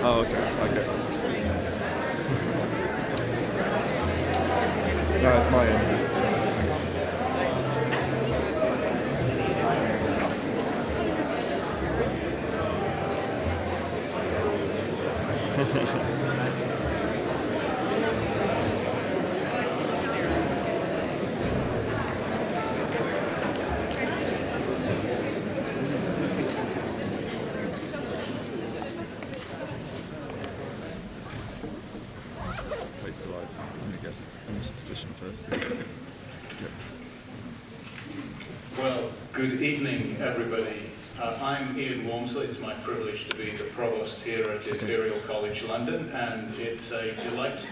Oh, okay. Okay. No, it's my end. Well, good evening, everybody. I'm Ian Walmsley. It's my privilege to be the provost here at Imperial College London, and it's a delight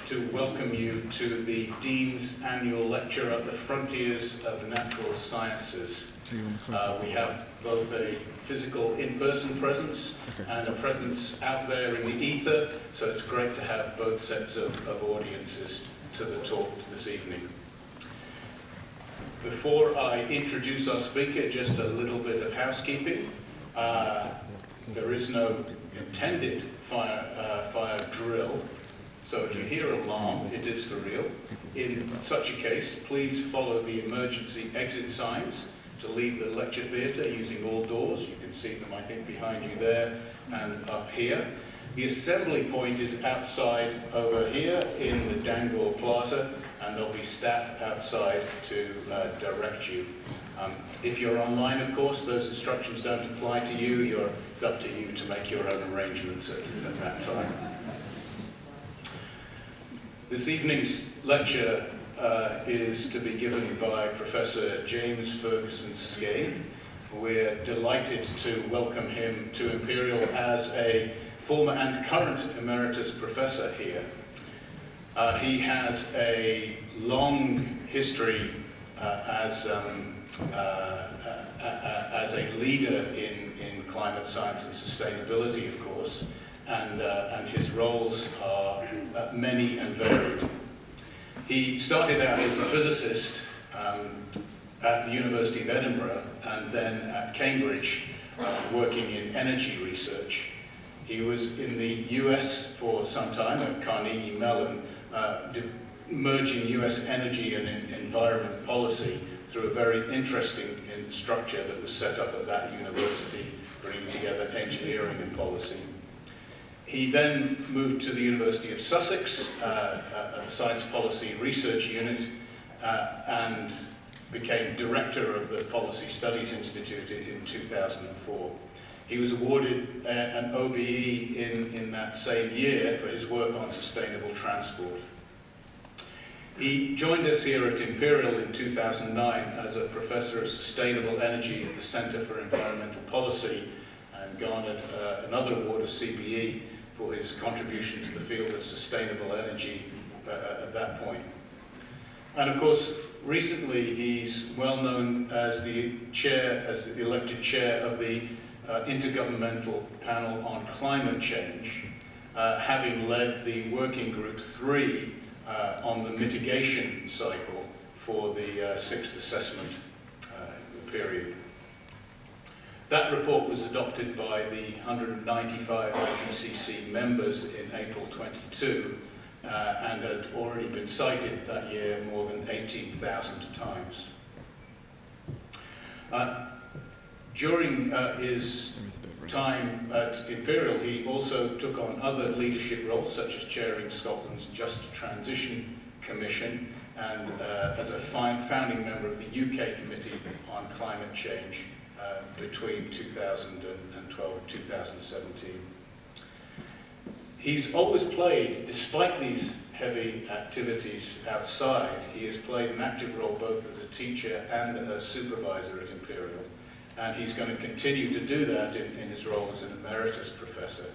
to welcome you to the Dean's Annual Lecture at the Frontiers of Natural Sciences. We have both a physical in-person presence and a presence out there in the ether, so it's great to have both sets of audiences to the talk this evening. Before I introduce our speaker, just a little bit of housekeeping. There is no intended fire drill, so if you hear an alarm, it is for real. In such a case, please follow the emergency exit signs to leave the lecture theatre using all doors. You can see them, I think, behind you there and up here. The assembly point is outside over here in the Dangor Plaza, and there'll be staff outside to direct you. If you're online, of course, those instructions don't apply to you. It's up to you to make your own arrangements at that time. This evening's lecture is to be given by Professor James Ferguson Skea. We're delighted to welcome him to Imperial as a former and current emeritus professor here. He has a long history as a leader in climate science and sustainability, of course, and his roles are many and varied. He started out as a physicist at the University of Edinburgh and then at Cambridge, working in energy research. He was in the US for some time at Carnegie Mellon, merging US energy and environment policy through a very interesting structure that was set up at that university, bringing together engineering and policy. He then moved to the University of Sussex, a Science Policy Research Unit, and became director of the Policy Studies Institute in 2004. He was awarded an OBE in that same year for his work on sustainable transport. He joined us here at Imperial in 2009 as a professor of sustainable energy at the Centre for Environmental Policy, and garnered another award of CBE for his contribution to the field of sustainable energy at that point. And of course, recently he's well known as the elected chair of the Intergovernmental Panel on Climate Change, having led the Working Group 3 on the mitigation cycle for the sixth assessment period. That report was adopted by the 195 IPCC members in April 22 and had already been cited that year more than 18,000 times. During his time at Imperial, he also took on other leadership roles, such as chairing Scotland's Just Transition Commission and as a founding member of the UK Committee on Climate Change between 2012 and 2017. He's always played, despite these heavy activities outside, he has played an active role both as a teacher and a supervisor at Imperial. And he's going to continue to do that in his role as an emeritus professor,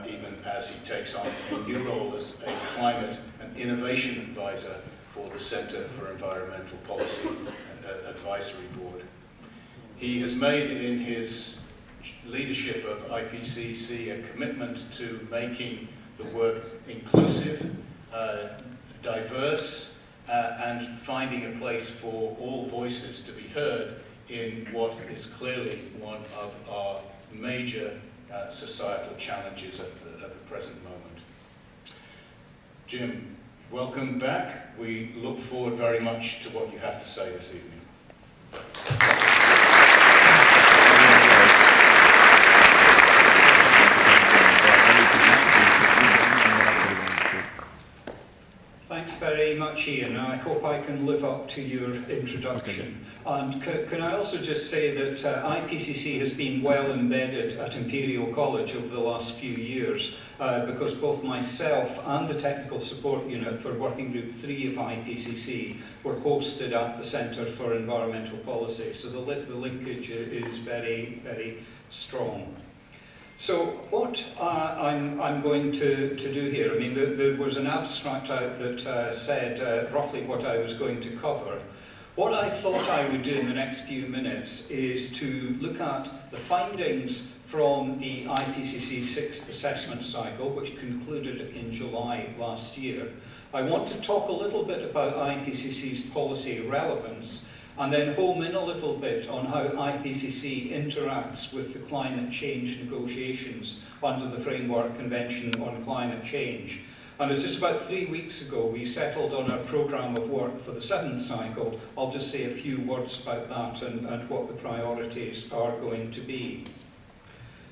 even as he takes on a new role as a climate and innovation advisor for the Centre for Environmental Policy Advisory Board. He has made in his leadership of IPCC a commitment to making the work inclusive, diverse, and finding a place for all voices to be heard in what is clearly one of our major societal challenges at the present moment. Jim, welcome back. We look forward very much to what you have to say this evening. Thanks very much, Ian. I hope I can live up to your introduction. Okay. And can I also just say that IPCC has been well embedded at Imperial College over the last few years because both myself and the Technical Support Unit for Working Group 3 of IPCC were hosted at the Centre for Environmental Policy. So the linkage is very, very strong. So what I'm going to do here, I mean, there was an abstract out that said roughly what I was going to cover. What I thought I would do in the next few minutes is to look at the findings from the IPCC sixth assessment cycle, which concluded in July last year. I want to talk a little bit about IPCC's policy relevance, and then home in a little bit on how IPCC interacts with the climate change negotiations under the Framework Convention on Climate Change. And it's just about 3 weeks ago we settled on our programme of work for the seventh cycle. I'll just say a few words about that and what the priorities are going to be.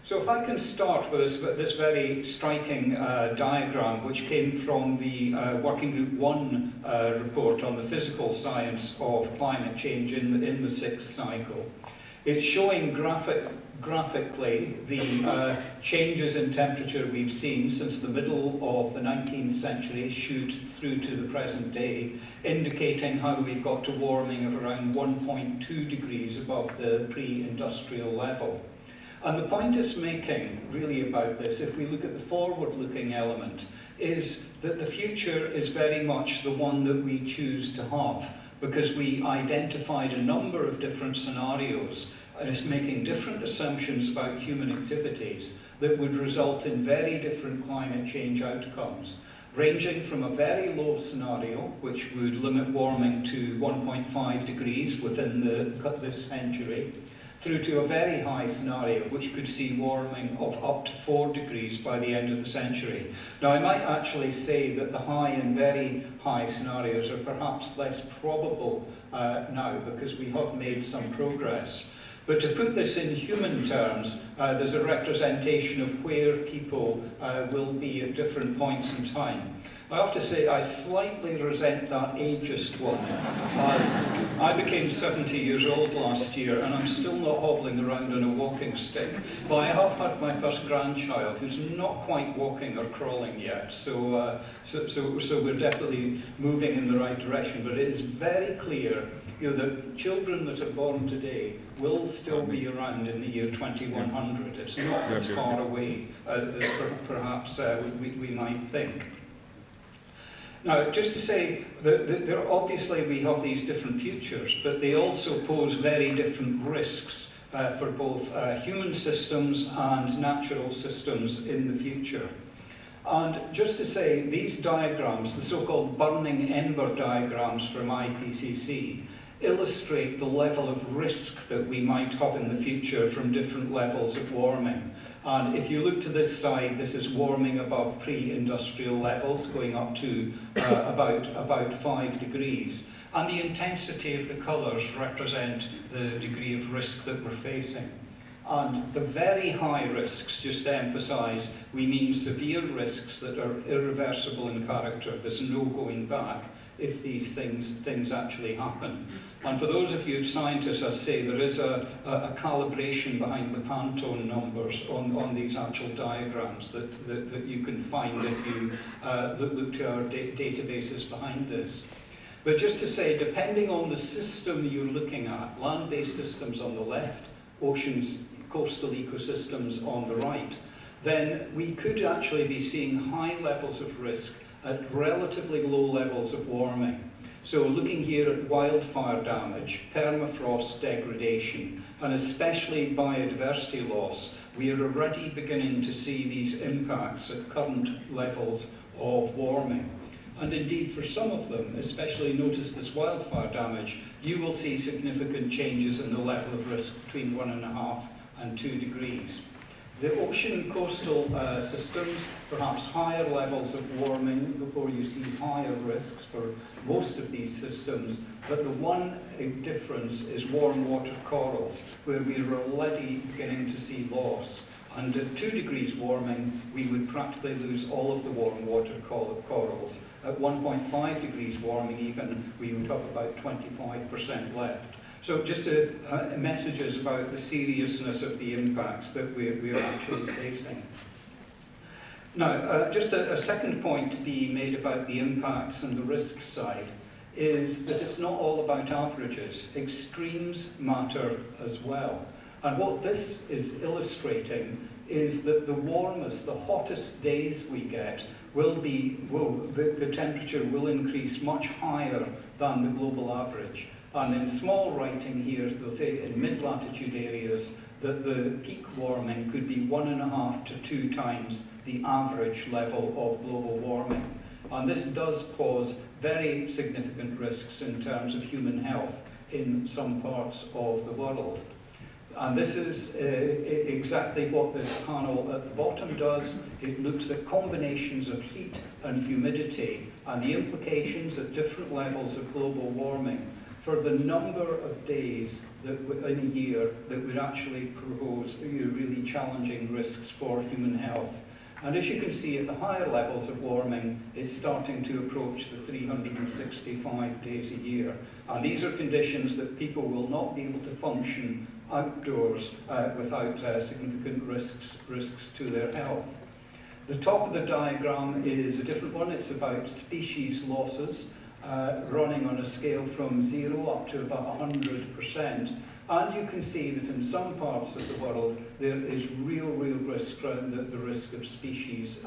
So if I can start with this very striking diagram, which came from the Working Group 1 report on the physical science of climate change in the sixth cycle. It's showing graphically the changes in temperature we've seen since the middle of the 19th century shoot through to the present day, indicating how we've got to warming of around 1.2 degrees above the pre-industrial level. And the point it's making, really, about this, if we look at the forward-looking element, is that the future is very much the one that we choose to have, because we identified a number of different scenarios, and it's making different assumptions about human activities that would result in very different climate change outcomes, ranging from a very low scenario, which would limit warming to 1.5 degrees within this century, through to a very high scenario, which could see warming of up to 4 degrees by the end of the century. Now, I might actually say that the high and very high scenarios are perhaps less probable now, because we have made some progress. But to put this in human terms, there's a representation of where people will be at different points in time. I have to say I slightly resent that ageist one, as I became 70 years old last year and I'm still not hobbling around on a walking stick. But I have had my first grandchild who's not quite walking or crawling yet, so we're definitely moving in the right direction. But it is very clear, that children that are born today will still be around in the year 2100. It's not as far away as perhaps we might think. Now, just to say that obviously we have these different futures, but they also pose very different risks for both human systems and natural systems in the future. And just to say, these diagrams, the so-called burning ember diagrams from IPCC, illustrate the level of risk that we might have in the future from different levels of warming. And if you look to this side, this is warming above pre-industrial levels, going up to about 5 degrees. And the intensity of the colours represent the degree of risk that we're facing. And the very high risks, just to emphasise, we mean severe risks that are irreversible in character. There's no going back if these things actually happen. And for those of you scientists, I say there is a calibration behind the Pantone numbers on these actual diagrams that you can find if you look to our databases behind this. But just to say, depending on the system you're looking at, land-based systems on the left, oceans, coastal ecosystems on the right, then we could actually be seeing high levels of risk at relatively low levels of warming. So looking here at wildfire damage, permafrost degradation, and especially biodiversity loss, we are already beginning to see these impacts at current levels of warming. And indeed, for some of them, especially notice this wildfire damage, you will see significant changes in the level of risk between 1.5 and 2 degrees. The ocean coastal systems, perhaps higher levels of warming before you see higher risks for most of these systems, but the one difference is warm water corals, where we are already beginning to see loss. And at 2 degrees warming, we would practically lose all of the warm water corals. At 1.5 degrees warming even, we would have about 25% left. So just messages about the seriousness of the impacts that we are actually facing. Now, just a second point to be made about the impacts and the risk side is that it's not all about averages. Extremes matter as well. And what this is illustrating is that the warmest, the hottest days we get the temperature will increase much higher than the global average. And in small writing here, they'll say in mid-latitude areas that the peak warming could be 1.5 to 2 times the average level of global warming. And this does pose very significant risks in terms of human health in some parts of the world. And this is exactly what this panel at the bottom does. It looks at combinations of heat and humidity and the implications at different levels of global warming for the number of days that in a year that would actually pose really challenging risks for human health. And as you can see, at the higher levels of warming, it's starting to approach the 365 days a year. And these are conditions that people will not be able to function outdoors without significant risks to their health. The top of the diagram is a different one. It's about species losses, running on a scale from 0 up to about 100%. And you can see that in some parts of the world, there is real risk around the risk of species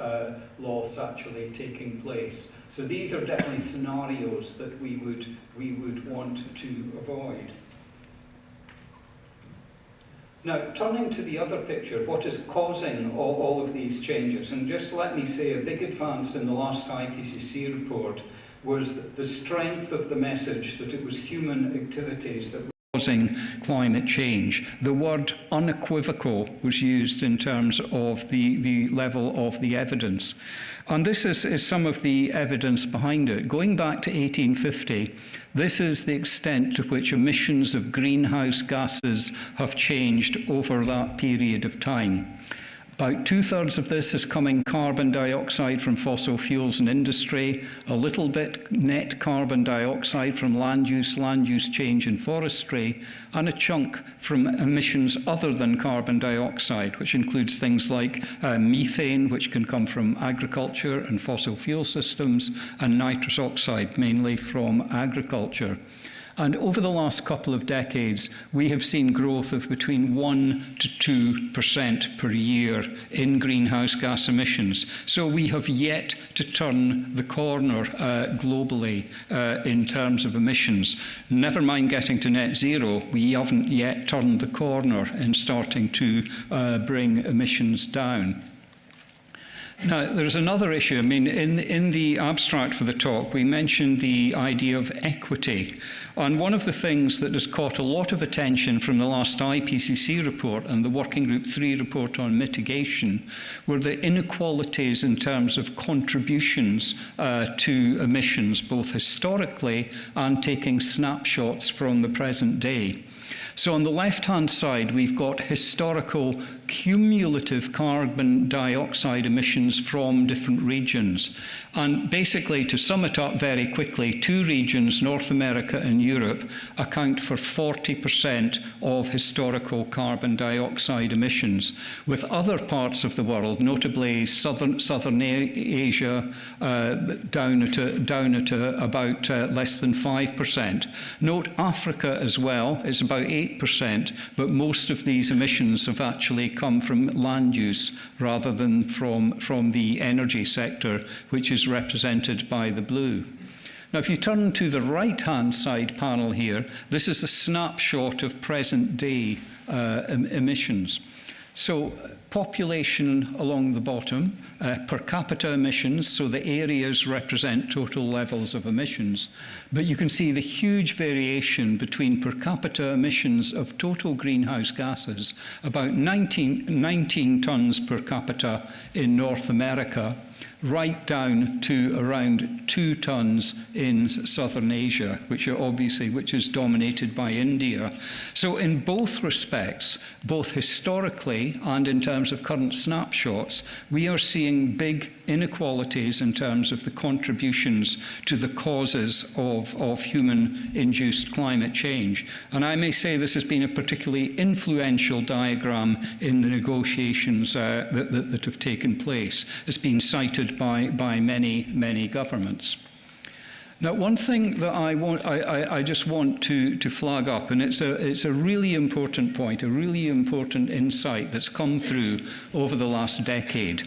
loss actually taking place. So these are definitely scenarios that we would want to avoid. Now, turning to the other picture, what is causing all of these changes? And just let me say, a big advance in the last IPCC report was the strength of the message that it was human activities that causing climate change. The word unequivocal was used in terms of the level of the evidence. And this is some of the evidence behind it. Going back to 1850, this is the extent to which emissions of greenhouse gases have changed over that period of time. About 2/3 of this is coming carbon dioxide from fossil fuels and industry, a little bit net carbon dioxide from land use change and forestry, and a chunk from emissions other than carbon dioxide, which includes things like methane, which can come from agriculture and fossil fuel systems, and nitrous oxide, mainly from agriculture. And over the last couple of decades, we have seen growth of between 1% to 2% per year in greenhouse gas emissions. So we have yet to turn the corner globally in terms of emissions. Never mind getting to net zero, we haven't yet turned the corner in starting to bring emissions down. Now, there's another issue. I mean, in the abstract for the talk, we mentioned the idea of equity. And one of the things that has caught a lot of attention from the last IPCC report and the Working Group 3 report on mitigation were the inequalities in terms of contributions to emissions, both historically and taking snapshots from the present day. So on the left-hand side, we've got historical cumulative carbon dioxide emissions from different regions. And basically, to sum it up very quickly, two regions, North America and Europe, account for 40% of historical carbon dioxide emissions, with other parts of the world, notably southern Asia, down at about less than 5%. Note Africa as well is about 8%, but most of these emissions have actually come from land use rather than from the energy sector, which is represented by the blue. Now, if you turn to the right-hand side panel here, this is a snapshot of present-day emissions. So population along the bottom, per capita emissions, so the areas represent total levels of emissions. But you can see the huge variation between per capita emissions of total greenhouse gases, about 19 tonnes per capita in North America, right down to around 2 tonnes in southern Asia, which is dominated by India. So in both respects, both historically and in terms of current snapshots, we are seeing big inequalities in terms of the contributions to the causes of human-induced climate change. And I may say this has been a particularly influential diagram in the negotiations that have taken place. It's been cited by many governments. Now, one thing that I just want to flag up, and it's a really important point, a really important insight that's come through over the last decade.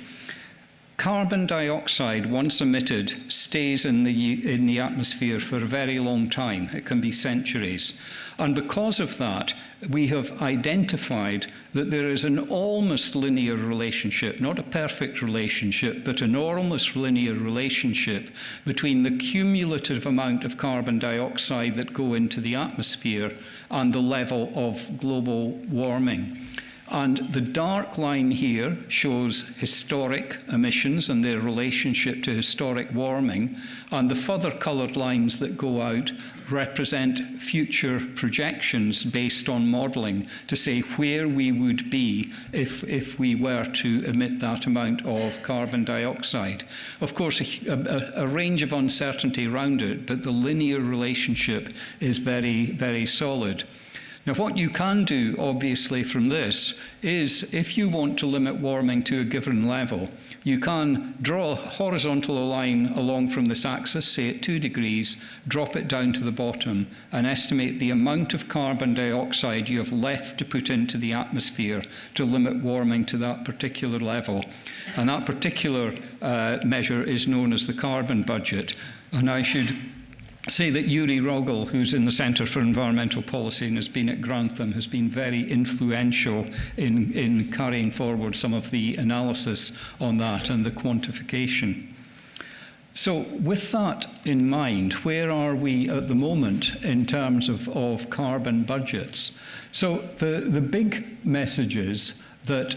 Carbon dioxide, once emitted, stays in the atmosphere for a very long time. It can be centuries. And because of that, we have identified that there is an almost linear relationship, not a perfect relationship, but an almost linear relationship between the cumulative amount of carbon dioxide that go into the atmosphere and the level of global warming. And the dark line here shows historic emissions and their relationship to historic warming, and the further coloured lines that go out represent future projections based on modelling to say where we would be if we were to emit that amount of carbon dioxide. Of course, a range of uncertainty around it, but the linear relationship is very, very solid. Now, what you can do, obviously, from this is, if you want to limit warming to a given level, you can draw a horizontal line along from this axis, say at 2 degrees, drop it down to the bottom, and estimate the amount of carbon dioxide you have left to put into the atmosphere to limit warming to that particular level. And that particular measure is known as the carbon budget. And I should say that Yuri Rogel, who's in the Centre for Environmental Policy and has been at Grantham, has been very influential in carrying forward some of the analysis on that and the quantification. So with that in mind, where are we at the moment in terms of carbon budgets? So the big message is that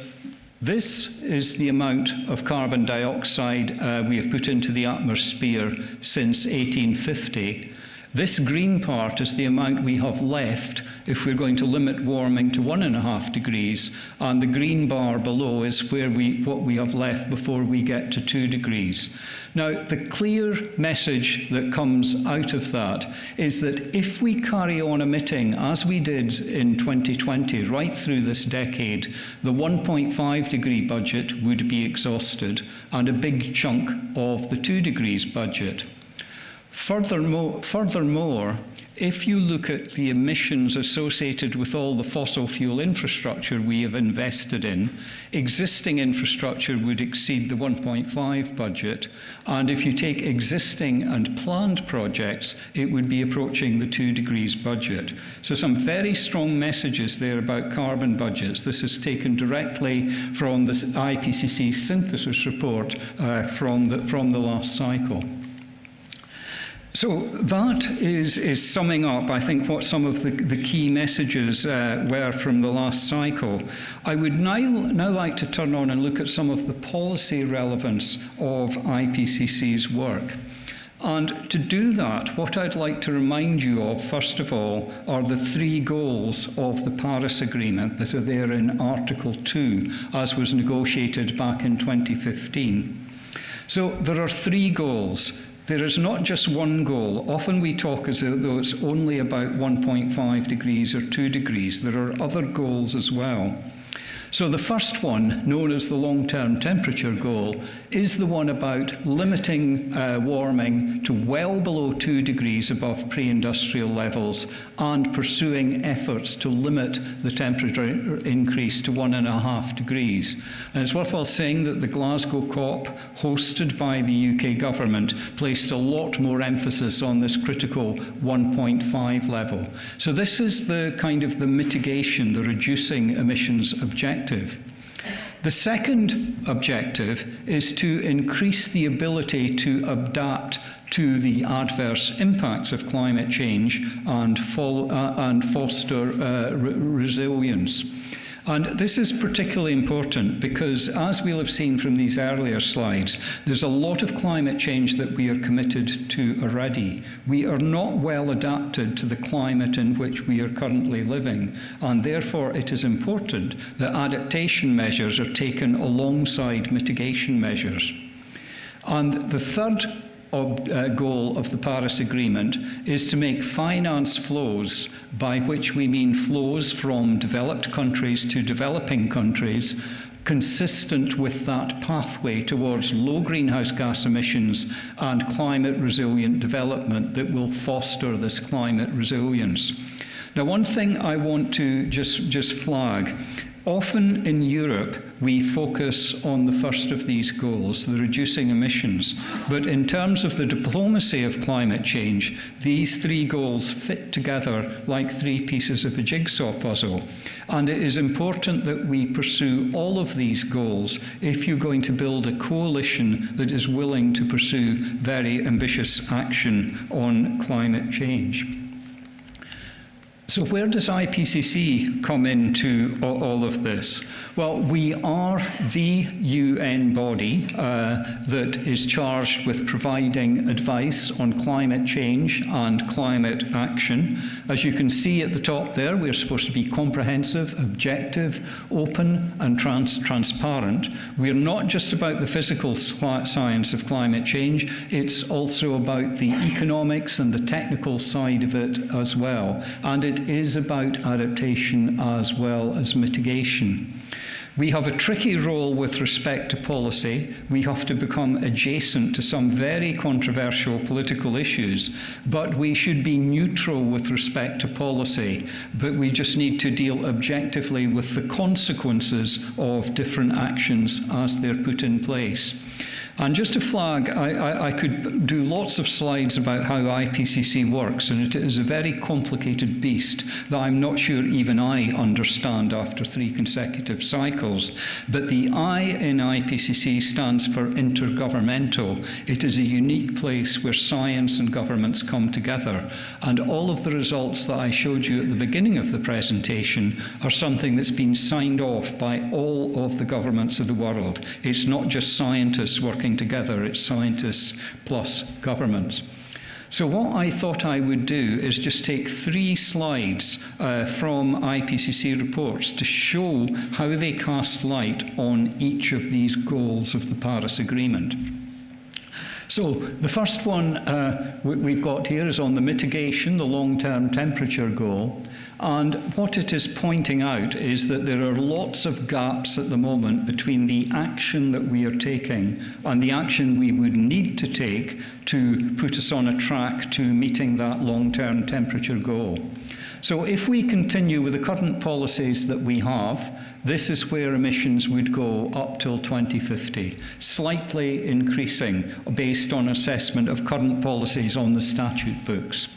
this is the amount of carbon dioxide we have put into the atmosphere since 1850. This green part is the amount we have left if we're going to limit warming to 1.5 degrees, and the green bar below is what we have left before we get to 2 degrees. Now, the clear message that comes out of that is that if we carry on emitting as we did in 2020 right through this decade, the 1.5 degree budget would be exhausted and a big chunk of the 2 degrees budget. Furthermore, if you look at the emissions associated with all the fossil fuel infrastructure we have invested in, existing infrastructure would exceed the 1.5 budget, and if you take existing and planned projects, it would be approaching the 2 degrees budget. So some very strong messages there about carbon budgets. This is taken directly from the IPCC synthesis report from the last cycle. So that is summing up, I think, what some of the key messages were from the last cycle. I would now like to turn on and look at some of the policy relevance of IPCC's work. And to do that, what I'd like to remind you of, first of all, are the 3 goals of the Paris Agreement that are there in Article 2, as was negotiated back in 2015. So there are 3 goals. There is not just one goal. Often we talk as though it's only about 1.5 degrees or 2 degrees. There are other goals as well. So the first one, known as the long-term temperature goal, is the one about limiting warming to well below 2 degrees above pre-industrial levels and pursuing efforts to limit the temperature increase to 1.5 degrees. And it's worthwhile saying that the Glasgow COP, hosted by the UK government, placed a lot more emphasis on this critical 1.5 level. So this is the kind of the mitigation, the reducing emissions objective. The second objective is to increase the ability to adapt to the adverse impacts of climate change and foster resilience. And this is particularly important because, as we'll have seen from these earlier slides, there's a lot of climate change that we are committed to already. We are not well adapted to the climate in which we are currently living, and therefore it is important that adaptation measures are taken alongside mitigation measures. And the third goal of the Paris Agreement is to make finance flows, by which we mean flows from developed countries to developing countries, consistent with that pathway towards low greenhouse gas emissions and climate resilient development that will foster this climate resilience. Now, one thing I want to just flag. Often in Europe, we focus on the first of these goals, the reducing emissions. But in terms of the diplomacy of climate change, these 3 goals fit together like 3 pieces of a jigsaw puzzle. And it is important that we pursue all of these goals if you're going to build a coalition that is willing to pursue very ambitious action on climate change. So where does IPCC come into all of this? Well, we are the UN body that is charged with providing advice on climate change and climate action. As you can see at the top there, we're supposed to be comprehensive, objective, open, and transparent. We're not just about the physical science of climate change, it's also about the economics and the technical side of it as well. And it is about adaptation as well as mitigation. We have a tricky role with respect to policy. We have to become adjacent to some very controversial political issues, but we should be neutral with respect to policy. But we just need to deal objectively with the consequences of different actions as they're put in place. And just to flag, I could do lots of slides about how IPCC works, and it is a very complicated beast that I'm not sure even I understand after 3 consecutive cycles. But the I in IPCC stands for Intergovernmental. It is a unique place where science and governments come together. And all of the results that I showed you at the beginning of the presentation are something that's been signed off by all of the governments of the world. It's not just scientists working together, it's scientists plus governments. So what I thought I would do is just take 3 slides from IPCC reports to show how they cast light on each of these goals of the Paris Agreement. So the first one we've got here is on the mitigation, the long-term temperature goal. And what it is pointing out is that there are lots of gaps at the moment between the action that we are taking and the action we would need to take to put us on a track to meeting that long-term temperature goal. So if we continue with the current policies that we have, this is where emissions would go up till 2050, slightly increasing based on assessment of current policies on the statute books.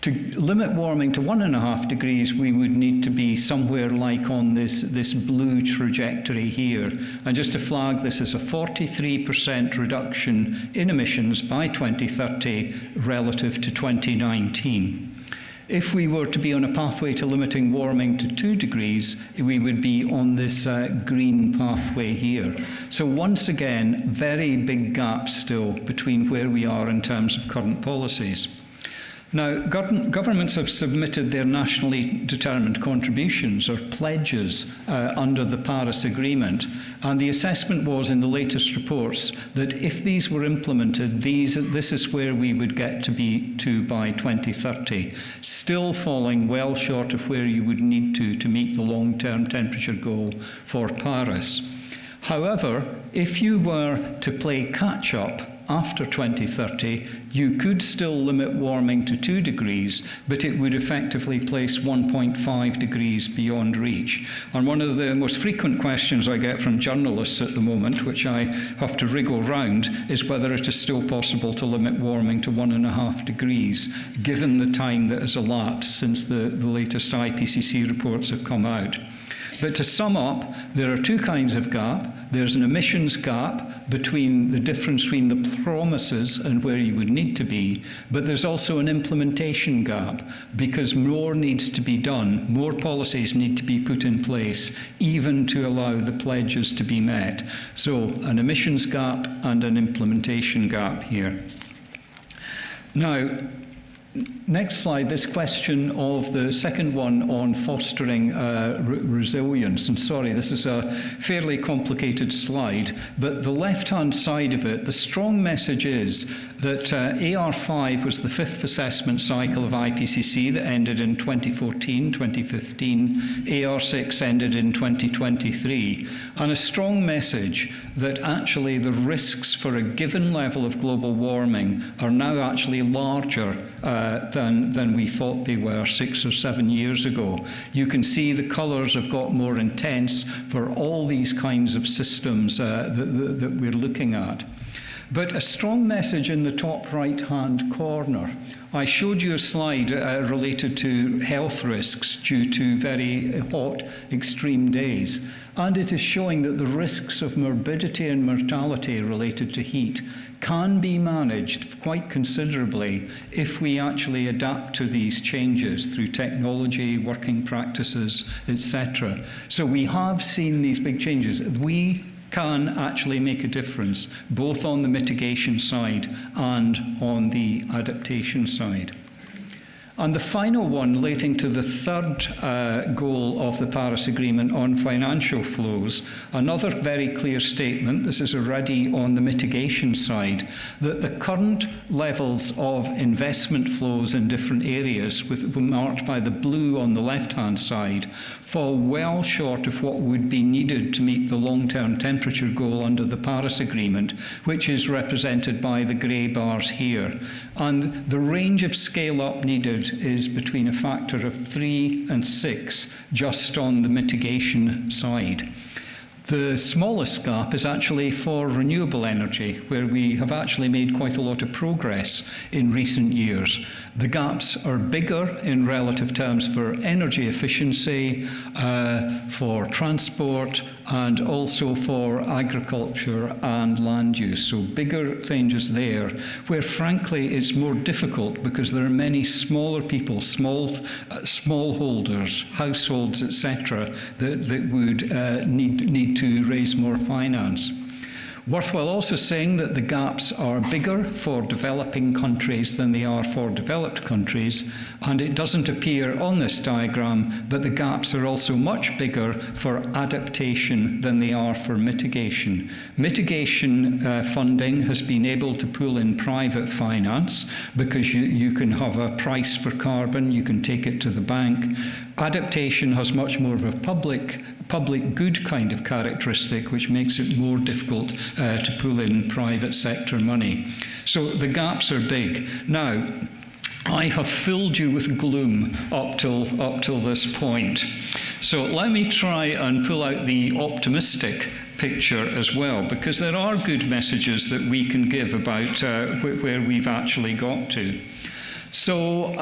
To limit warming to 1.5 degrees, we would need to be somewhere like on this blue trajectory here. And just to flag, this is a 43% reduction in emissions by 2030 relative to 2019. If we were to be on a pathway to limiting warming to 2 degrees, we would be on this green pathway here. So once again, very big gaps still between where we are in terms of current policies. Now, governments have submitted their nationally determined contributions or pledges under the Paris Agreement, and the assessment was in the latest reports that if these were implemented, this is where we would get to be by 2030, still falling well short of where you would need to meet the long-term temperature goal for Paris. However, if you were to play catch-up after 2030, you could still limit warming to 2 degrees, but it would effectively place 1.5 degrees beyond reach. And one of the most frequent questions I get from journalists at the moment, which I have to wriggle round, is whether it is still possible to limit warming to 1.5 degrees, given the time that has elapsed since the latest IPCC reports have come out. But to sum up, there are 2 kinds of gap. There's an emissions gap between the difference between the promises and where you would need to be, but there's also an implementation gap because more needs to be done, more policies need to be put in place, even to allow the pledges to be met. So an emissions gap and an implementation gap here. Now, next slide, this question of the second one on fostering resilience. And sorry, this is a fairly complicated slide, but the left-hand side of it, the strong message is that AR5 was the 5th assessment cycle of IPCC that ended in 2014, 2015. AR6 ended in 2023. And a strong message that actually the risks for a given level of global warming are now actually larger than we thought they were 6 or 7 years ago. You can see the colours have got more intense for all these kinds of systems that we're looking at. But a strong message in the top right-hand corner. I showed you a slide related to health risks due to very hot, extreme days. And it is showing that the risks of morbidity and mortality related to heat can be managed quite considerably if we actually adapt to these changes through technology, working practices, etc. So we have seen these big changes. We can actually make a difference, both on the mitigation side and on the adaptation side. And the final one, relating to the third goal of the Paris Agreement on financial flows, another very clear statement, this is already on the mitigation side, that the current levels of investment flows in different areas, marked by the blue on the left-hand side, fall well short of what would be needed to meet the long-term temperature goal under the Paris Agreement, which is represented by the grey bars here. And the range of scale-up needed is between a factor of 3 and 6 just on the mitigation side. The smallest gap is actually for renewable energy, where we have actually made quite a lot of progress in recent years. The gaps are bigger in relative terms for energy efficiency, for transport, and also for agriculture and land use. So bigger changes there, where frankly it's more difficult because there are many smaller people, smallholders, households, etc., that would need to raise more finance. Worthwhile also saying that the gaps are bigger for developing countries than they are for developed countries, and it doesn't appear on this diagram, but the gaps are also much bigger for adaptation than they are for mitigation. Mitigation funding has been able to pull in private finance because you can have a price for carbon, you can take it to the bank. Adaptation has much more of a public good kind of characteristic, which makes it more difficult to pull in private sector money. So the gaps are big. Now, I have filled you with gloom up till this point. So let me try and pull out the optimistic picture as well, because there are good messages that we can give about where we've actually got to. So,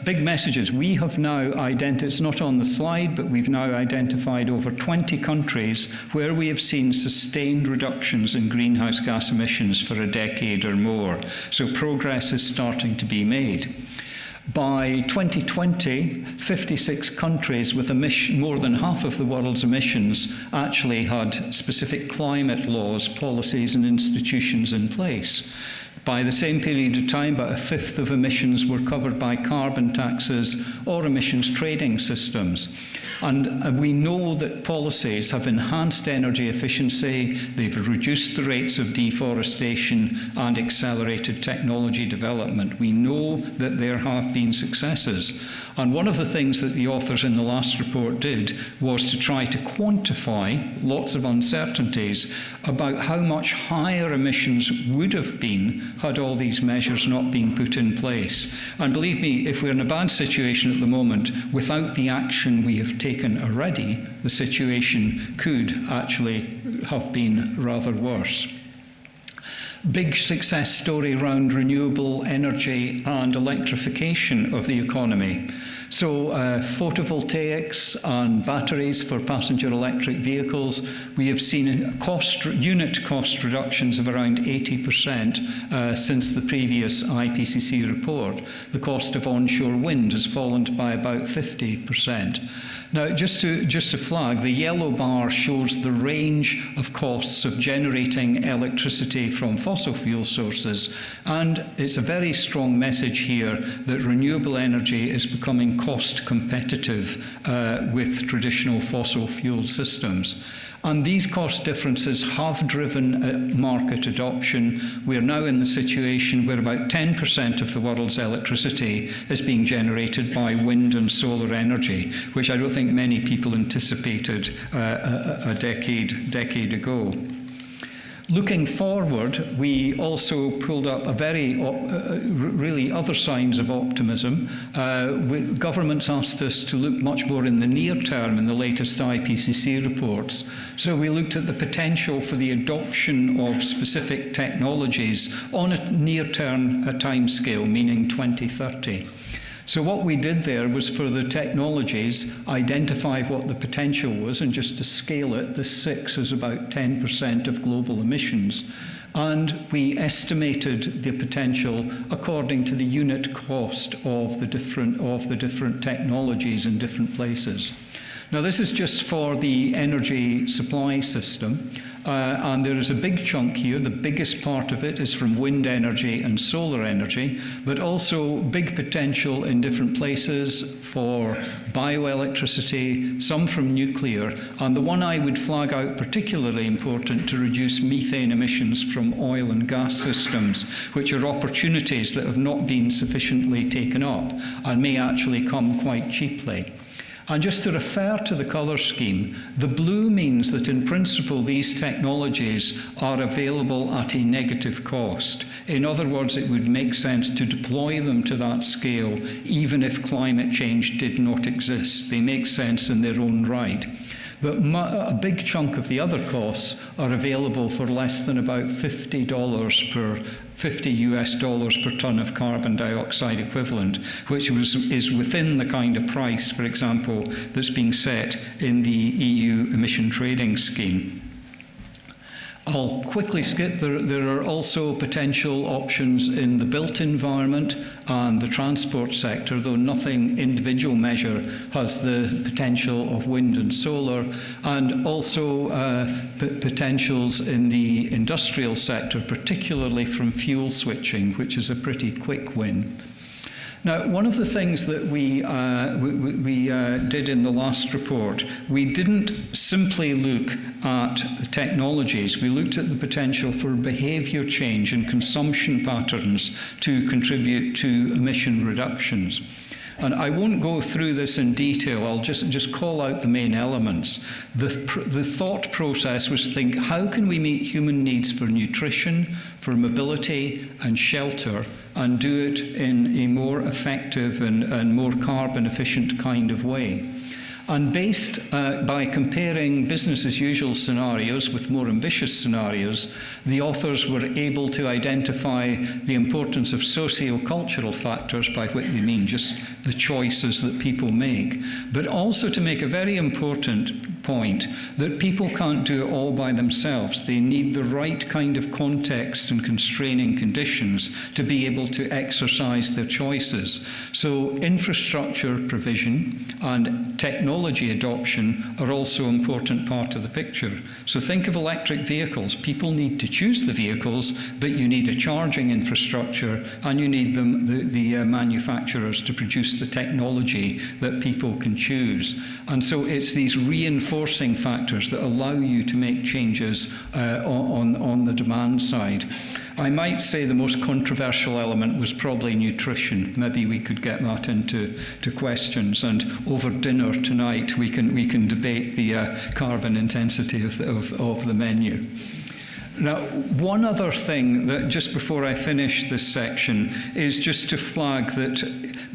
big messages. We have now identified, it's not on the slide, but we've now identified over 20 countries where we have seen sustained reductions in greenhouse gas emissions for a decade or more. So progress is starting to be made. By 2020, 56 countries with more than half of the world's emissions actually had specific climate laws, policies, and institutions in place. By the same period of time, about a fifth of emissions were covered by carbon taxes or emissions trading systems. And we know that policies have enhanced energy efficiency, they've reduced the rates of deforestation and accelerated technology development. We know that there have been successes. And one of the things that the authors in the last report did was to try to quantify lots of uncertainties about how much higher emissions would have been had all these measures not been put in place. And believe me, if we're in a bad situation at the moment, without the action we have taken already, the situation could actually have been rather worse. Big success story around renewable energy and electrification of the economy. So photovoltaics and batteries for passenger electric vehicles, we have seen unit cost reductions of around 80% since the previous IPCC report. The cost of onshore wind has fallen by about 50%. Now, just to flag, the yellow bar shows the range of costs of generating electricity from fossil fuel sources, and it's a very strong message here that renewable energy is becoming cost competitive with traditional fossil fuel systems. And these cost differences have driven market adoption. We're now in the situation where about 10% of the world's electricity is being generated by wind and solar energy, which I don't think many people anticipated a decade ago. Looking forward, we also pulled up a very, really other signs of optimism. Governments asked us to look much more in the near term in the latest IPCC reports. So we looked at the potential for the adoption of specific technologies on a near-term timescale, meaning 2030. So what we did there was for the technologies, identify what the potential was, and just to scale it, the 6 is about 10% of global emissions. And we estimated the potential according to the unit cost of the different technologies in different places. Now, this is just for the energy supply system, and there is a big chunk here. The biggest part of it is from wind energy and solar energy, but also big potential in different places for bioelectricity, some from nuclear, and the one I would flag out particularly important to reduce methane emissions from oil and gas systems, which are opportunities that have not been sufficiently taken up and may actually come quite cheaply. And just to refer to the colour scheme, the blue means that in principle these technologies are available at a negative cost. In other words, it would make sense to deploy them to that scale even if climate change did not exist. They make sense in their own right. but a big chunk of the other costs are available for less than about $50 per $50 per tonne of carbon dioxide equivalent, which is within the kind of price, for example, that's being set in the EU emission trading scheme. I'll quickly skip. There are also potential options in the built environment and the transport sector, though nothing individual measure has the potential of wind and solar, and also potentials in the industrial sector, particularly from fuel switching, which is a pretty quick win. Now, one of the things that we did in the last report, we didn't simply look at the technologies. We looked at the potential for behaviour change and consumption patterns to contribute to emission reductions. And I won't go through this in detail. I'll just call out the main elements. The thought process was to think, how can we meet human needs for nutrition, for mobility and shelter, and do it in a more effective and more carbon efficient kind of way? And based by comparing business as usual scenarios with more ambitious scenarios, the authors were able to identify the importance of socio-cultural factors, by which they mean just the choices that people make, but also to make a very important point that people can't do it all by themselves. They need the right kind of context and constraining conditions to be able to exercise their choices. So infrastructure provision and technology adoption are also an important part of the picture. So think of electric vehicles. People need to choose the vehicles, but you need a charging infrastructure, and you need the manufacturers to produce the technology that people can choose. And so it's these reinforcing factors that allow you to make changes on the demand side. I might say the most controversial element was probably nutrition. Maybe we could get that into questions, and over dinner tonight we can debate the carbon intensity of the menu. Now, one other thing that just before I finish this section is just to flag that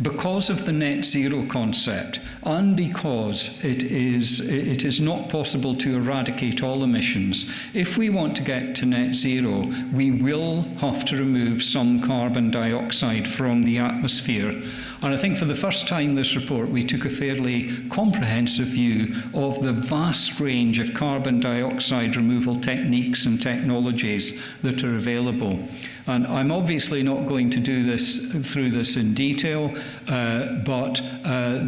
because of the net zero concept, and because it is not possible to eradicate all emissions, if we want to get to net zero, we will have to remove some carbon dioxide from the atmosphere. And I think for the first time in this report, we took a fairly comprehensive view of the vast range of carbon dioxide removal techniques and technologies that are available. And I'm obviously not going to do this through this in detail, but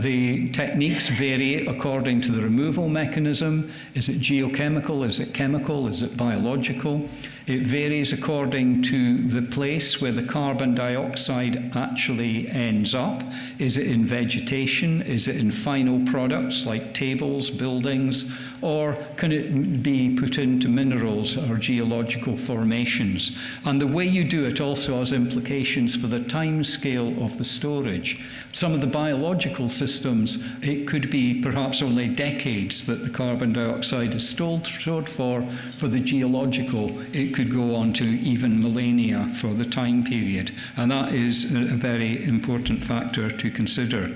the techniques vary according to the removal mechanism. Is it geochemical? Is it chemical? Is it biological? It varies according to the place where the carbon dioxide actually ends up. Is it in vegetation? Is it in final products like tables, buildings? Or can it be put into minerals or geological formations? And the way you do it also has implications for the time scale of the storage. Some of the biological systems, it could be perhaps only decades that the carbon dioxide is stored for. For the geological, it could go on to even millennia for the time period. And that is a very important factor to consider.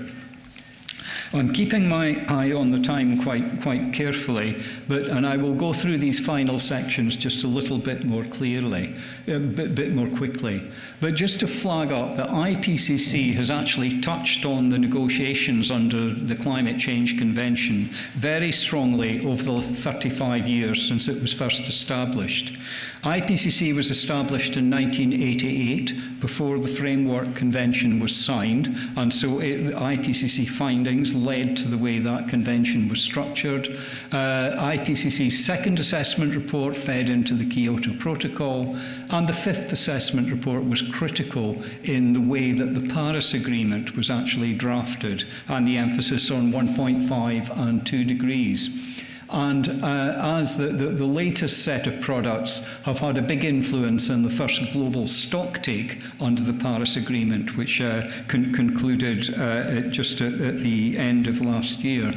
I'm keeping my eye on the time quite carefully, and I will go through these final sections just a little bit more clearly, a bit more quickly. But just to flag up that IPCC has actually touched on the negotiations under the Climate Change Convention very strongly over the 35 years since it was first established. IPCC was established in 1988 before the Framework Convention was signed, and so IPCC findings led to the way that convention was structured. IPCC's second assessment report fed into the Kyoto Protocol, and the fifth assessment report was critical in the way that the Paris Agreement was actually drafted, and the emphasis on 1.5 and 2 degrees. And as the latest set of products have had a big influence in the first global stocktake under the Paris Agreement, which concluded just at the end of last year.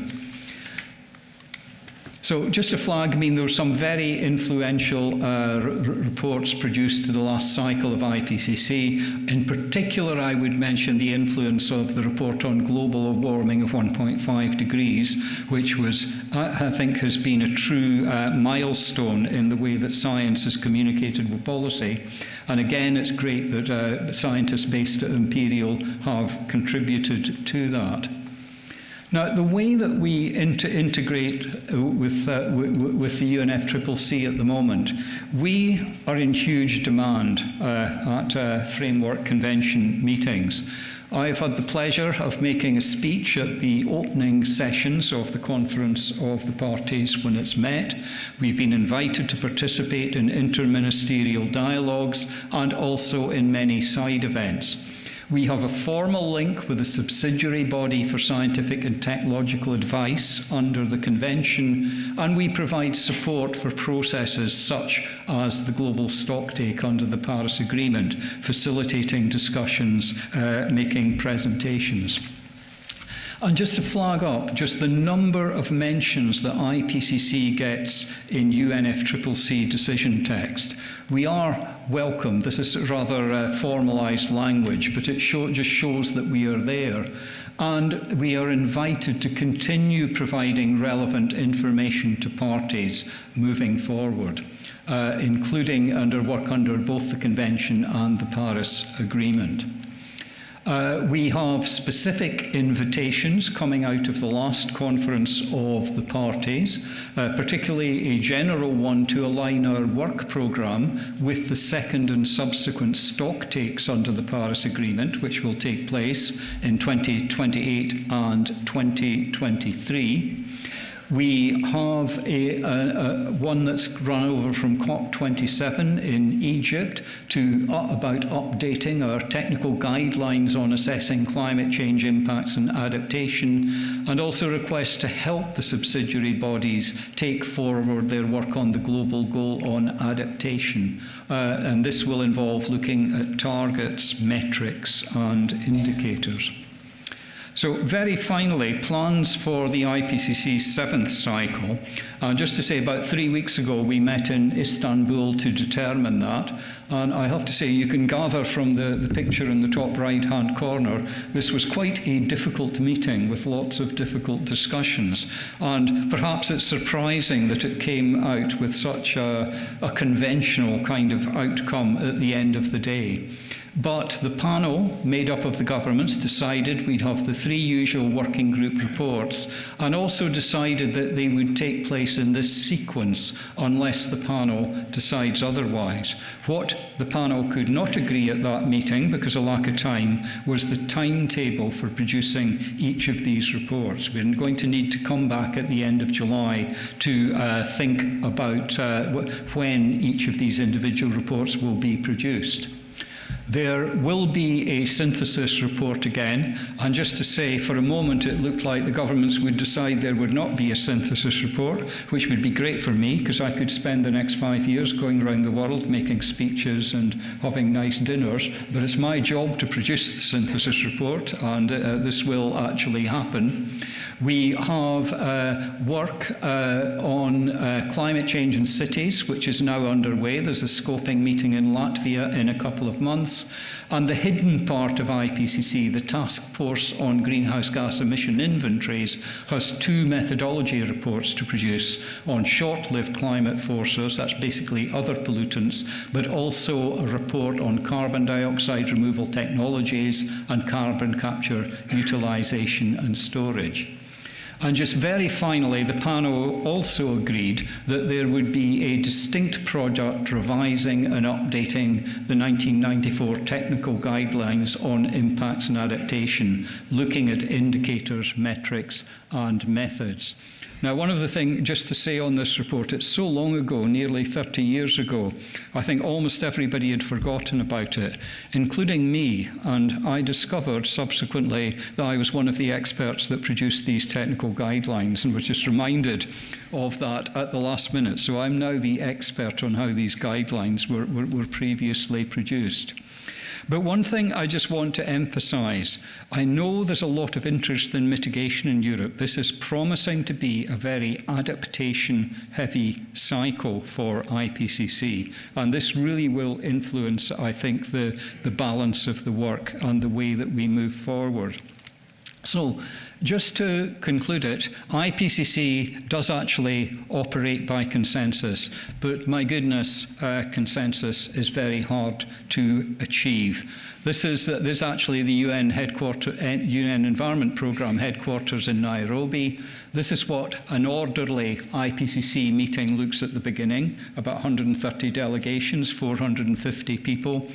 So just to flag, I mean, there were some very influential reports produced in the last cycle of IPCC. In particular, I would mention the influence of the report on global warming of 1.5 degrees, which was, I think, has been a true milestone in the way that science is communicated with policy. And again, it's great that scientists based at Imperial have contributed to that. Now, the way that we integrate with the UNFCCC at the moment, we are in huge demand at Framework Convention meetings. I've had the pleasure of making a speech at the opening sessions of the Conference of the Parties when it's met. We've been invited to participate in interministerial dialogues and also in many side events. We have a formal link with a subsidiary body for scientific and technological advice under the Convention, and we provide support for processes such as the global stocktake under the Paris Agreement, facilitating discussions, making presentations. And just to flag up, just the number of mentions that IPCC gets in UNFCCC decision text. We are welcome. This is rather formalised language, but it just shows that we are there. And we are invited to continue providing relevant information to parties moving forward, including work under both the Convention and the Paris Agreement. We have specific invitations coming out of the last conference of the parties, particularly a general one to align our work programme with the second and subsequent stock takes under the Paris Agreement, which will take place in 2028 and 2023. We have one that's run over from COP27 in Egypt about updating our technical guidelines on assessing climate change impacts and adaptation, and also requests to help the subsidiary bodies take forward their work on the global goal on adaptation. And this will involve looking at targets, metrics, and indicators. So very finally, plans for the IPCC's 7th cycle. Just to say, about 3 weeks ago, we met in Istanbul to determine that. And I have to say, you can gather from the picture in the top right-hand corner, this was quite a difficult meeting with lots of difficult discussions. And perhaps it's surprising that it came out with such a conventional kind of outcome at the end of the day. But the panel, made up of the governments, decided we'd have the 3 usual working group reports, and also decided that they would take place in this sequence unless the panel decides otherwise. What the panel could not agree at that meeting, because of lack of time, was the timetable for producing each of these reports. We're going to need to come back at the end of July to think about when each of these individual reports will be produced. There will be a synthesis report again, and just to say, for a moment it looked like the governments would decide there would not be a synthesis report, which would be great for me, because I could spend the next 5 years going around the world making speeches and having nice dinners, but it's my job to produce the synthesis report, and this will actually happen. We have work on climate change in cities, which is now underway. There's a scoping meeting in Latvia in a couple of months. And the hidden part of IPCC, the Task Force on Greenhouse Gas Emission Inventories, has 2 methodology reports to produce on short-lived climate forces, that's basically other pollutants, but also a report on carbon dioxide removal technologies and carbon capture, utilisation and storage. And just very finally, the panel also agreed that there would be a distinct project revising and updating the 1994 technical guidelines on impacts and adaptation, looking at indicators, metrics, and methods. Now, one of the things, just to say on this report, it's so long ago, nearly 30 years ago, I think almost everybody had forgotten about it, including me, and I discovered subsequently that I was one of the experts that produced these technical guidelines, and was just reminded of that at the last minute. So I'm now the expert on how these guidelines were previously produced. But one thing I just want to emphasise, I know there's a lot of interest in mitigation in Europe. This is promising to be a very adaptation-heavy cycle for IPCC, and this really will influence, I think, the balance of the work and the way that we move forward. So, just to conclude it, IPCC does actually operate by consensus, but my goodness, consensus is very hard to achieve. This is actually the UN Environment Programme headquarters in Nairobi. This is what an orderly IPCC meeting looks at the beginning, about 130 delegations, 450 people.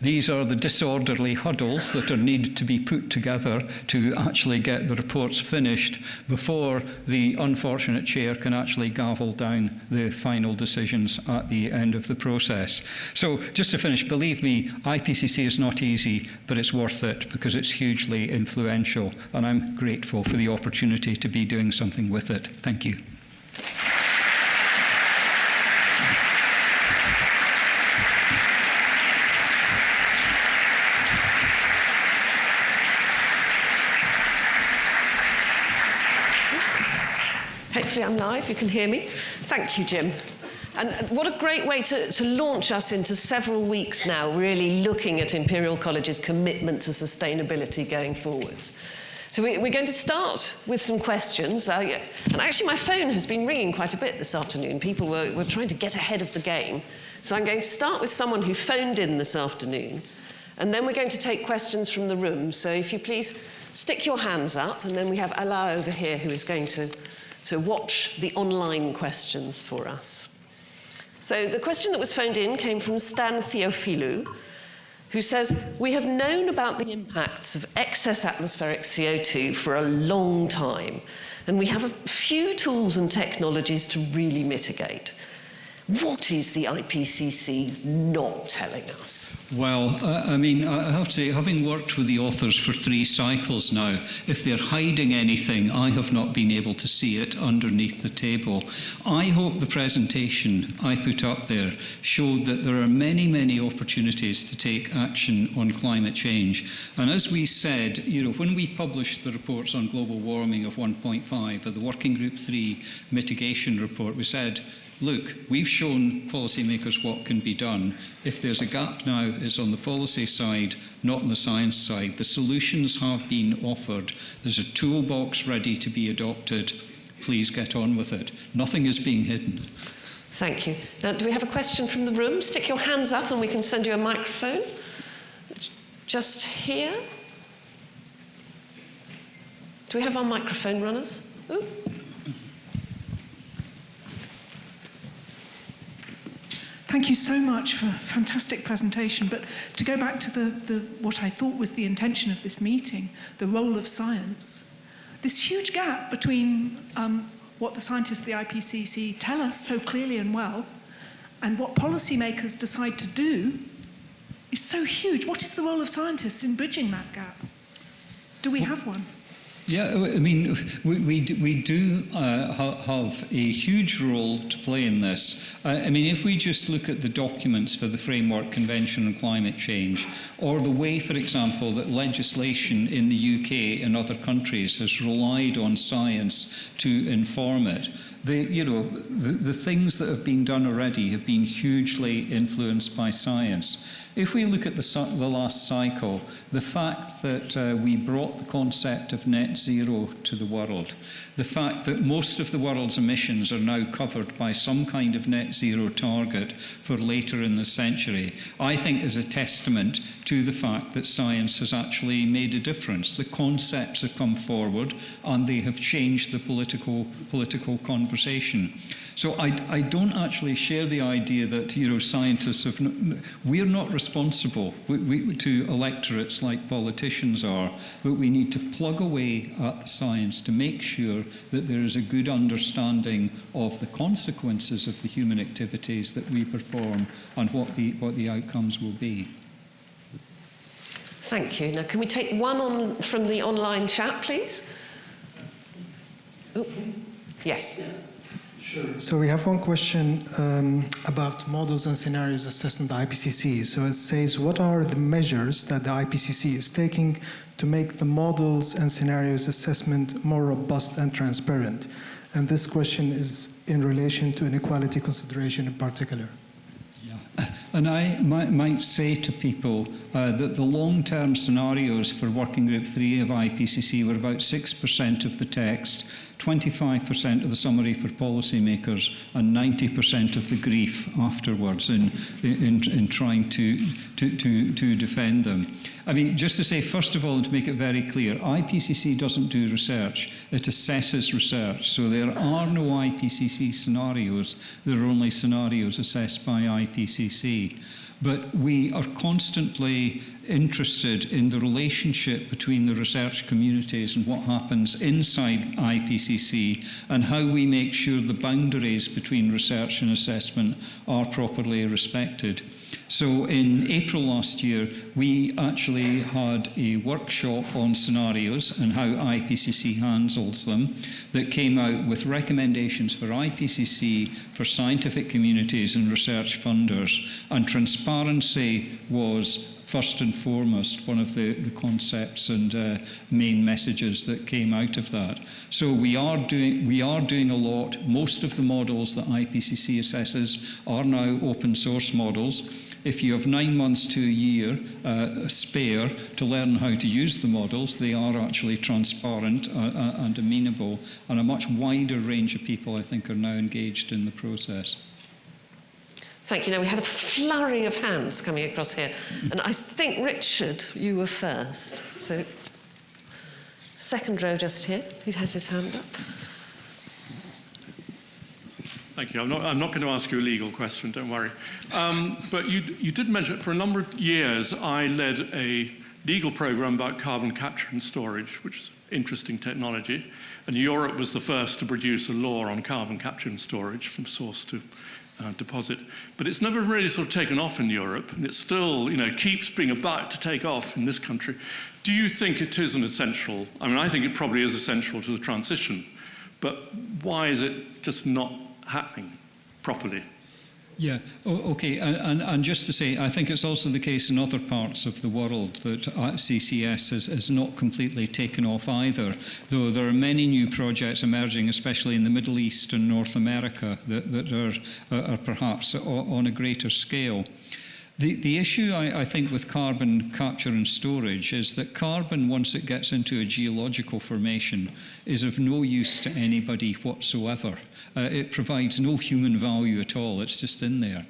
These are the disorderly huddles that are needed to be put together to actually get the reports finished before the unfortunate chair can actually gavel down the final decisions at the end of the process. So just to finish, believe me, IPCC is not easy, but it's worth it because it's hugely influential, and I'm grateful for the opportunity to be doing something with it. Thank you. Hopefully I'm live, you can hear me. Thank you, Jim. And what a great way to launch us into several weeks now, really looking at Imperial College's commitment to sustainability going forwards. So we're going to start with some questions. And actually my phone has been ringing quite a bit this afternoon. People were trying to get ahead of the game. So I'm going to start with someone who phoned in this afternoon. And then we're going to take questions from the room. So if you please stick your hands up, and then we have Ala over here who is going to watch the online questions for us. So the question that was phoned in came from Stan Theophilou, who says, we have known about the impacts of excess atmospheric CO2 for a long time, and we have a few tools and technologies to really mitigate. What is the IPCC not telling us? Well, I have to say, having worked with the authors for 3 cycles now, if they're hiding anything, I have not been able to see it underneath the table. I hope the presentation I put up there showed that there are many, many opportunities to take action on climate change. And as we said, when we published the reports on global warming of 1.5, or the Working Group 3 mitigation report, we said, look, we've shown policymakers what can be done. If there's a gap now, it's on the policy side, not on the science side. The solutions have been offered. There's a toolbox ready to be adopted. Please get on with it. Nothing is being hidden. Thank you. Now, do we have a question from the room? Stick your hands up and we can send you a microphone. Just here. Do we have our microphone runners? Ooh. Thank you so much for a fantastic presentation. But to go back to what I thought was the intention of this meeting, the role of science, this huge gap between what the scientists of the IPCC tell us so clearly and well and what policymakers decide to do is so huge. What is the role of scientists in bridging that gap? Do we have one? Yeah, we do have a huge role to play in this. If we just look at the documents for the Framework Convention on Climate Change, or the way, for example, that legislation in the UK and other countries has relied on science to inform it, the things that have been done already have been hugely influenced by science. If we look at the last cycle, the fact that we brought the concept of net zero to the world, the fact that most of the world's emissions are now covered by some kind of net zero target for later in the century, I think is a testament to the fact that science has actually made a difference. The concepts have come forward and they have changed the political conversation. So I don't actually share the idea that scientists have. We're not responsible to electorates like politicians are, but we need to plug away at the science to make sure that there is a good understanding of the consequences of the human activities that we perform and what the outcomes will be. Thank you. Now, can we take one from the online chat, please? Ooh. Yes. Sure. So we have one question about models and scenarios assessed in the IPCC. So it says, what are the measures that the IPCC is taking to make the models and scenarios assessment more robust and transparent? And this question is in relation to inequality consideration in particular. And I might say to people that the long-term scenarios for Working Group 3 of IPCC were about 6% of the text, 25% of the summary for policymakers, and 90% of the grief afterwards in trying to defend them. I mean, just to say, first of all, and to make it very clear, IPCC doesn't do research, it assesses research. So there are no IPCC scenarios, there are only scenarios assessed by IPCC. But we are constantly interested in the relationship between the research communities and what happens inside IPCC and how we make sure the boundaries between research and assessment are properly respected. So in April last year, we actually had a workshop on scenarios and how IPCC handles them that came out with recommendations for IPCC, for scientific communities and research funders. And transparency was first and foremost one of the concepts and main messages that came out of that. So we are doing a lot. Most of the models that IPCC assesses are now open source models. If you have 9 months to a year spare to learn how to use the models, they are actually transparent and amenable, and a much wider range of people, I think, are now engaged in the process. Thank you. Now, we had a flurry of hands coming across here, and I think, Richard, you were first. So, second row just here. Who has his hand up? Thank you. I'm not going to ask you a legal question, don't worry. But you did mention, for a number of years, I led a legal program about carbon capture and storage, which is interesting technology. And Europe was the first to produce a law on carbon capture and storage from source to deposit. But it's never really sort of taken off in Europe, and it still, keeps being about to take off in this country. Do you think it is an essential? I mean, I think it probably is essential to the transition, but why is it just not happening properly? Yeah, okay, and just to say, I think it's also the case in other parts of the world that CCS has not completely taken off either, though there are many new projects emerging, especially in the Middle East and North America, that are perhaps on a greater scale. The issue, I think, with carbon capture and storage is that carbon, once it gets into a geological formation, is of no use to anybody whatsoever. It provides no human value at all. It's just in there,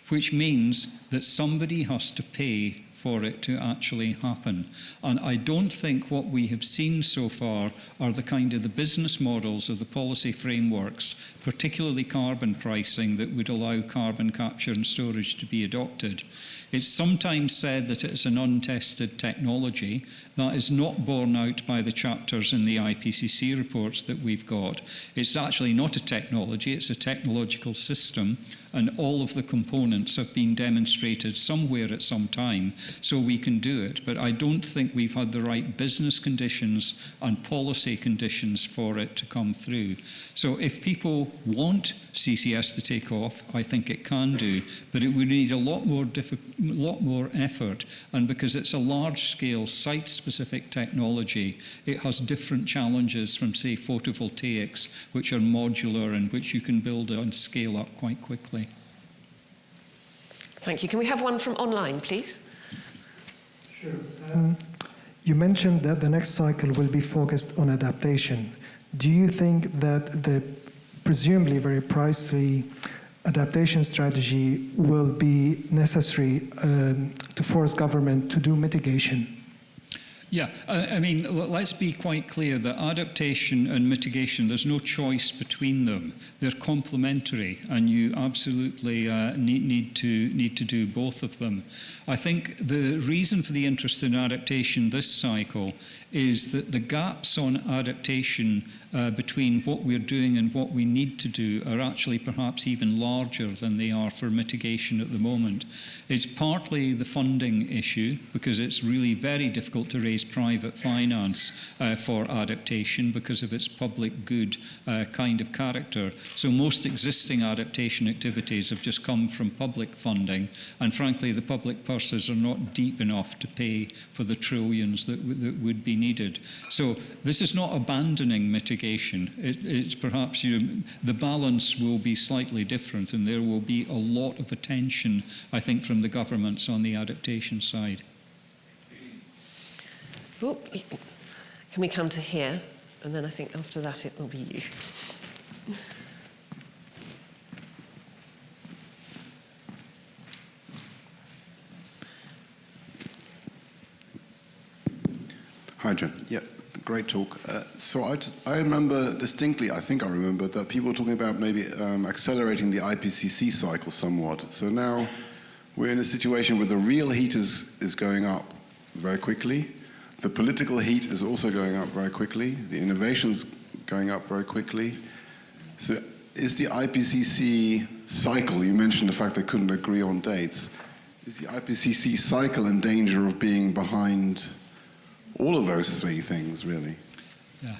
which means that somebody has to pay for it to actually happen. And I don't think what we have seen so far are the kind of the business models of the policy frameworks, particularly carbon pricing, that would allow carbon capture and storage to be adopted. It's sometimes said that it's an untested technology. That is not borne out by the chapters in the IPCC reports that we've got. It's actually not a technology, it's a technological system, and all of the components have been demonstrated somewhere at some time, so we can do it. But I don't think we've had the right business conditions and policy conditions for it to come through. So if people want CCS to take off, I think it can do, but it would need a lot more effort, and because it's a large-scale, site-specific technology, it has different challenges from, say, photovoltaics, which are modular and which you can build and scale up quite quickly. Thank you. Can we have one from online, please? Sure. You mentioned that the next cycle will be focused on adaptation. Do you think that the presumably very pricey adaptation strategy will be necessary to force government to do mitigation? Yeah, I mean, let's be quite clear that adaptation and mitigation, there's no choice between them. They're complementary, and you absolutely need to do both of them. I think the reason for the interest in adaptation this cycle is that the gaps on adaptation between what we're doing and what we need to do are actually perhaps even larger than they are for mitigation at the moment. It's partly the funding issue, because it's really very difficult to raise private finance for adaptation because of its public good kind of character. So most existing adaptation activities have just come from public funding, and frankly the public purses are not deep enough to pay for the trillions that would be needed. So this is not abandoning mitigation. It's perhaps, the balance will be slightly different, and there will be a lot of attention, I think, from the governments on the adaptation side. Oh, can we come to here? And then I think after that it will be you. Hi, Jim. Yeah, great talk. So I remember distinctly, I think I remember, that people were talking about maybe accelerating the IPCC cycle somewhat. So now we're in a situation where the real heat is going up very quickly. The political heat is also going up very quickly. The innovation's going up very quickly. So is the IPCC cycle, you mentioned the fact they couldn't agree on dates, is the IPCC cycle in danger of being behind all of those three things, really? Yeah.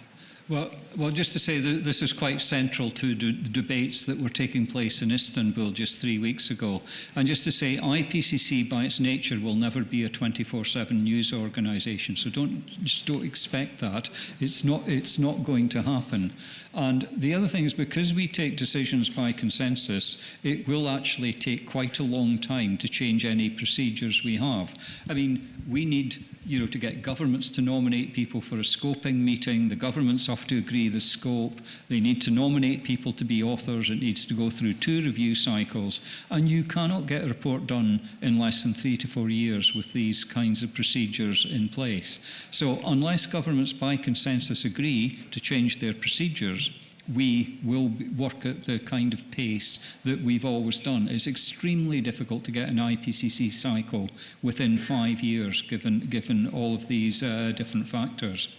Well, just to say that this is quite central to the debates that were taking place in Istanbul just 3 weeks ago. And just to say, IPCC by its nature will never be a 24/7 news organisation. So just don't expect that. It's not going to happen. And the other thing is, because we take decisions by consensus, it will actually take quite a long time to change any procedures we have. I mean, we need to get governments to nominate people for a scoping meeting. The governments have to agree the scope. They need to nominate people to be authors. It needs to go through 2 review cycles. And you cannot get a report done in less than 3 to 4 years with these kinds of procedures in place. So unless governments by consensus agree to change their procedures, we will work at the kind of pace that we've always done. It's extremely difficult to get an IPCC cycle within 5 years, given all of these different factors.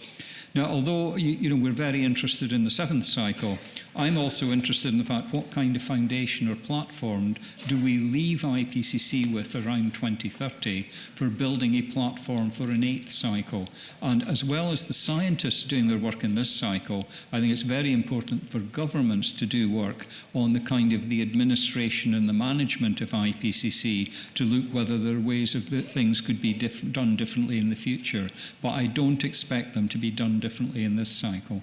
Now, although we're very interested in the 7th cycle, I'm also interested in the fact, what kind of foundation or platform do we leave IPCC with around 2030 for building a platform for an 8th cycle? And as well as the scientists doing their work in this cycle, I think it's very important for governments to do work on the kind of the administration and the management of IPCC to look whether there are ways of that things could be done differently in the future. But I don't expect them to be done differently in this cycle.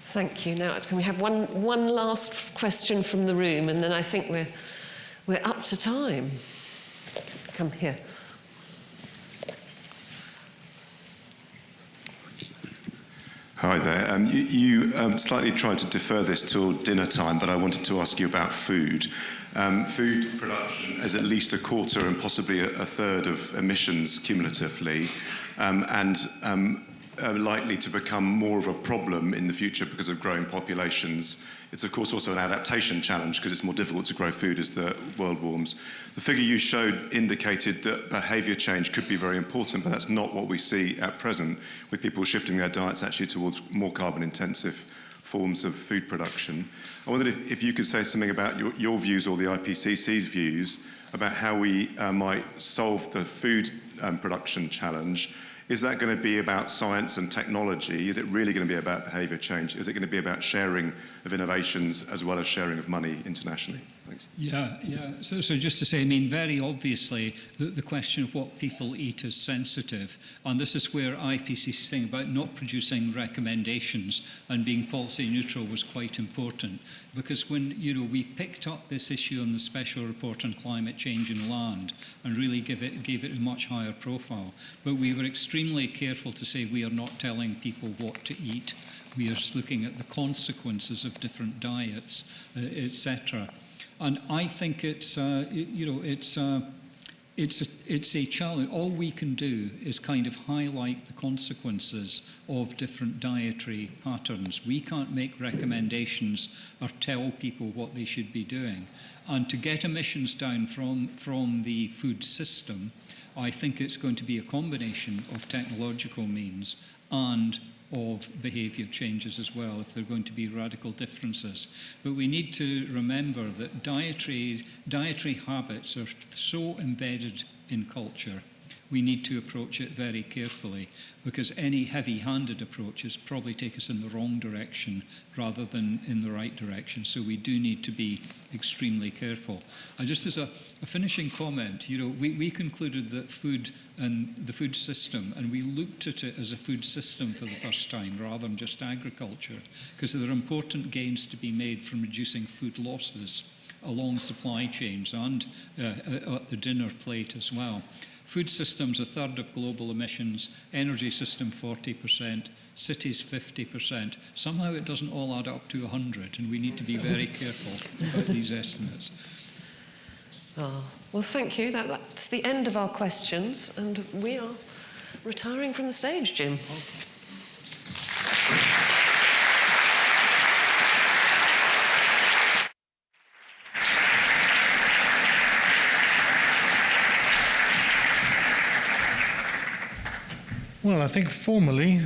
Thank you. Now, can we have one last question from the room, and then I think we're up to time. Come here. Hi there. You slightly tried to defer this till dinner time, but I wanted to ask you about food. Food production is at least a quarter and possibly a third of emissions cumulatively, and likely to become more of a problem in the future because of growing populations. It's of course also an adaptation challenge because it's more difficult to grow food as the world warms. The figure you showed indicated that behaviour change could be very important, but that's not what we see at present, with people shifting their diets actually towards more carbon intensive forms of food production. I wondered if you could say something about your views, or the IPCC's views, about how we might solve the food production challenge. Is that going to be about science and technology? Is it really going to be about behaviour change? Is it going to be about sharing of innovations as well as sharing of money internationally? Thanks. Yeah. So just to say, I mean, very obviously, the question of what people eat is sensitive. And this is where IPCC's thing about not producing recommendations and being policy neutral was quite important. Because when, we picked up this issue on the special report on climate change and land and really gave it a much higher profile. But we were extremely careful to say we are not telling people what to eat. We are just looking at the consequences of different diets, etc. And I think it's a challenge. All we can do is kind of highlight the consequences of different dietary patterns. We can't make recommendations or tell people what they should be doing. And to get emissions down from the food system, I think it's going to be a combination of technological means and of behaviour changes as well, if there are going to be radical differences. But we need to remember that dietary habits are so embedded in culture, we need to approach it very carefully, because any heavy-handed approaches probably take us in the wrong direction rather than in the right direction. So we do need to be extremely careful. Just as a finishing comment, you know, we concluded that food and the food system, and we looked at it as a food system for the first time rather than just agriculture, because there are important gains to be made from reducing food losses along supply chains and at the dinner plate as well. Food systems, a third of global emissions, energy system 40%, cities 50%. Somehow it doesn't all add up to 100, and we need to be very careful about these estimates. Oh, well, thank you. That's the end of our questions, and we are retiring from the stage, Jim. Well, I think formally,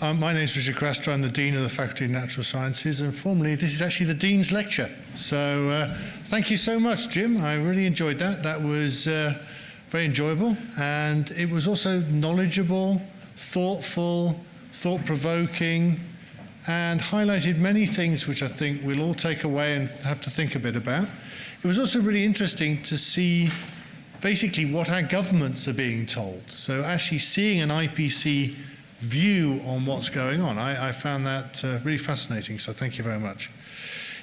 my name is Richard Crastor, I'm the Dean of the Faculty of Natural Sciences, and formally this is actually the Dean's lecture. So thank you so much, Jim. I really enjoyed that. That was very enjoyable, and it was also knowledgeable, thoughtful, thought-provoking, and highlighted many things which I think we'll all take away and have to think a bit about. It was also really interesting to see basically what our governments are being told. So actually seeing an IPC view on what's going on, I found that really fascinating, so thank you very much.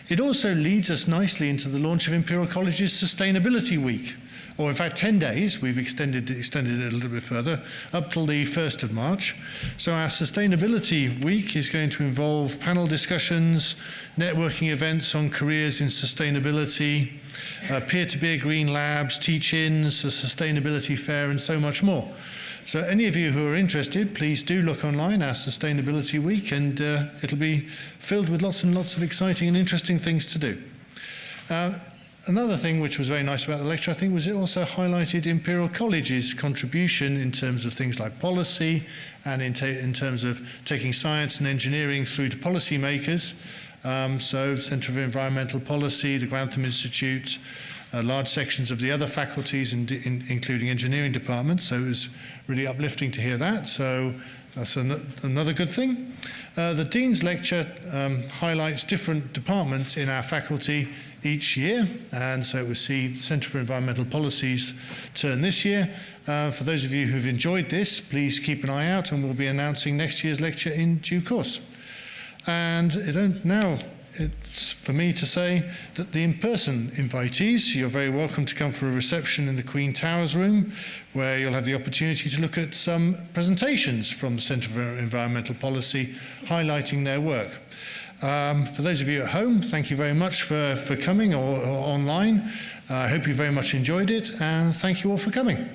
It also leads us nicely into the launch of Imperial College's Sustainability Week, or in fact 10 days, we've extended it a little bit further, up till the 1st of March. So our Sustainability Week is going to involve panel discussions, networking events on careers in sustainability, peer-to-peer green labs, teach-ins, a sustainability fair, and so much more. So any of you who are interested, please do look online, our Sustainability Week, and it'll be filled with lots and lots of exciting and interesting things to do. Another thing which was very nice about the lecture, I think, was it also highlighted Imperial College's contribution in terms of things like policy and in terms of taking science and engineering through to policymakers. So Centre for Environmental Policy, the Grantham Institute, large sections of the other faculties, including engineering departments. So it was really uplifting to hear that. So that's another good thing. The Dean's lecture highlights different departments in our faculty each year, and so we'll see Centre for Environmental Policy's turn this year. For those of you who've enjoyed this, please keep an eye out, and we'll be announcing next year's lecture in due course. And now it's for me to say that the in-person invitees, you're very welcome to come for a reception in the Queen Towers room, where you'll have the opportunity to look at some presentations from the Centre for Environmental Policy highlighting their work. For those of you at home, thank you very much for coming or online. I hope you very much enjoyed it, and thank you all for coming.